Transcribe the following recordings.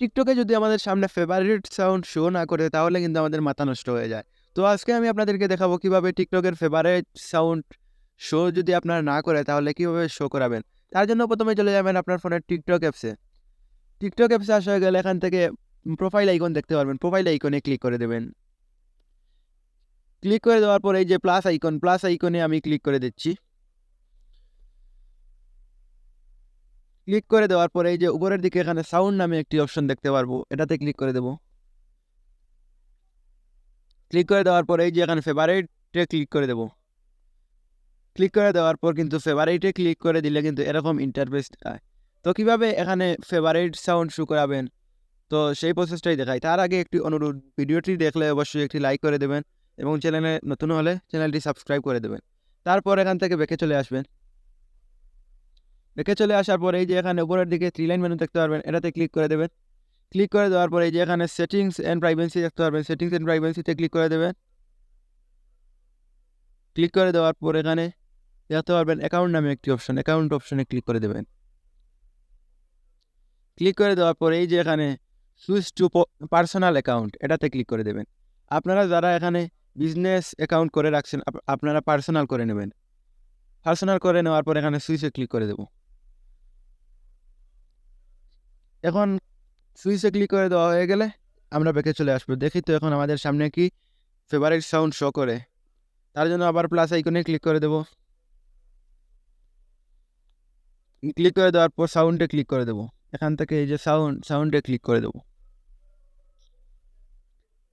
টিকটকে যদি আমাদের সামনে ফেভারিট সাউন্ড শো না করে তাহলে কিন্তু আমাদের মাথা নষ্ট হয়ে যায়। তো আজকে আমি আপনাদেরকে দেখাবো কিভাবে টিকটকের ফেভারিট সাউন্ড শো যদি আপনারা না করে তাহলে কিভাবে শো করাবেন। তার জন্য প্রথমে চলে যাবেন আপনার ফোনের টিকটক অ্যাপসে। টিকটক অ্যাপসে আসা হয়ে গেলে এখান থেকে প্রোফাইল আইকন দেখতে পারবেন। প্রোফাইল আইকনে ক্লিক করে দেবেন। ক্লিক করে দেওয়ার পর এই যে প্লাস আইকনে আমি ক্লিক করে দিচ্ছি। ক্লিক করে দেওয়ার পরে এই যে উপরের দিকে এখানে সাউন্ড নামে একটি অপশন দেখতে পারবো, এটাতে ক্লিক করে দেব। ক্লিক করে দেওয়ার পরে এই যে এখানে ফেভারিটে ক্লিক করে দেব। ক্লিক করে দেওয়ার পর কিন্তু ফেভারিটে ক্লিক করে দিলে কিন্তু এরকম ইন্টারফেস দেখায়। তো কিভাবে এখানে ফেভারিট সাউন্ড শো করাবেন, তো সেই প্রসেসটাই দেখাই। তার আগে একটি অনুরোধ, ভিডিওটি দেখলে অবশ্যই একটি লাইক করে দেবেন এবং চ্যানেলে নতুন হলে চ্যানেলটি সাবস্ক্রাইব করে দেবেন। তারপর এখান থেকে ব্যাকে চলে আসবেন। ব্যাকে চলে আসার পর এই যে এখানে উপরের দিকে 3 লাইন মেনু দেখতে পারবেন, এটাতে ক্লিক করে দেবেন। ক্লিক করে দেওয়ার পরে এই যে এখানে সেটিংস অ্যান্ড প্রাইভেসি দেখতে পারবেন, সেটিংস অ্যান্ড প্রাইভেসিতে ক্লিক করে দেবেন। ক্লিক করে দেওয়ার পর এখানে দেখতে পারবেন অ্যাকাউন্ট নামে একটি অপশন, অ্যাকাউন্ট অপশনে ক্লিক করে দেবেন। ক্লিক করে দেওয়ার পর এই যে এখানে সুইচ টু পার্সোনাল অ্যাকাউন্ট, এটাতে ক্লিক করে দেবেন। আপনারা যারা এখানে বিজনেস অ্যাকাউন্ট করে রাখছেন আপনারা পার্সোনাল করে নেবেন। পার্সোনাল করে নেওয়ার পর এখানে সুইচে ক্লিক করে দেব। এখন সুইচে ক্লিক করে দেওয়া হয়ে গেলে আমরা ব্যাকে চলে আসবো। দেখি তো এখন আমাদের সামনে কি ফেভারিট সাউন্ড শো করে। তার জন্য আবার প্লাস আইকনে ক্লিক করে দেব। ক্লিক করে দেওয়ার পর সাউন্ডে ক্লিক করে দেব। এখান থেকে এই যে সাউন্ডে ক্লিক করে দেব।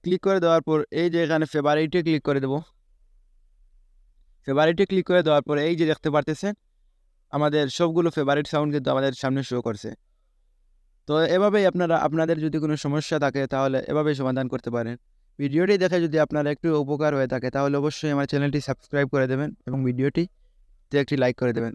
ক্লিক করে দেওয়ার পর এই যে এখানে ফেভারিটে ক্লিক করে দেব। ফেভারিটে ক্লিক করে দেওয়ার পর এই যে দেখতে পারতেছেন আমাদের সবগুলো ফেভারিট সাউন্ড কিন্তু আমাদের সামনে শো করছে। তো এভাবেই আপনারা আপনাদের যদি কোনো সমস্যা থাকে তাহলে এভাবেই সমাধান করতে পারেন। ভিডিওটি দেখে যদি আপনার একটু উপকার হয়ে থাকে তাহলে অবশ্যই আমার চ্যানেলটি সাবস্ক্রাইব করে দেবেন এবং ভিডিওটিতে একটি লাইক করে দেবেন।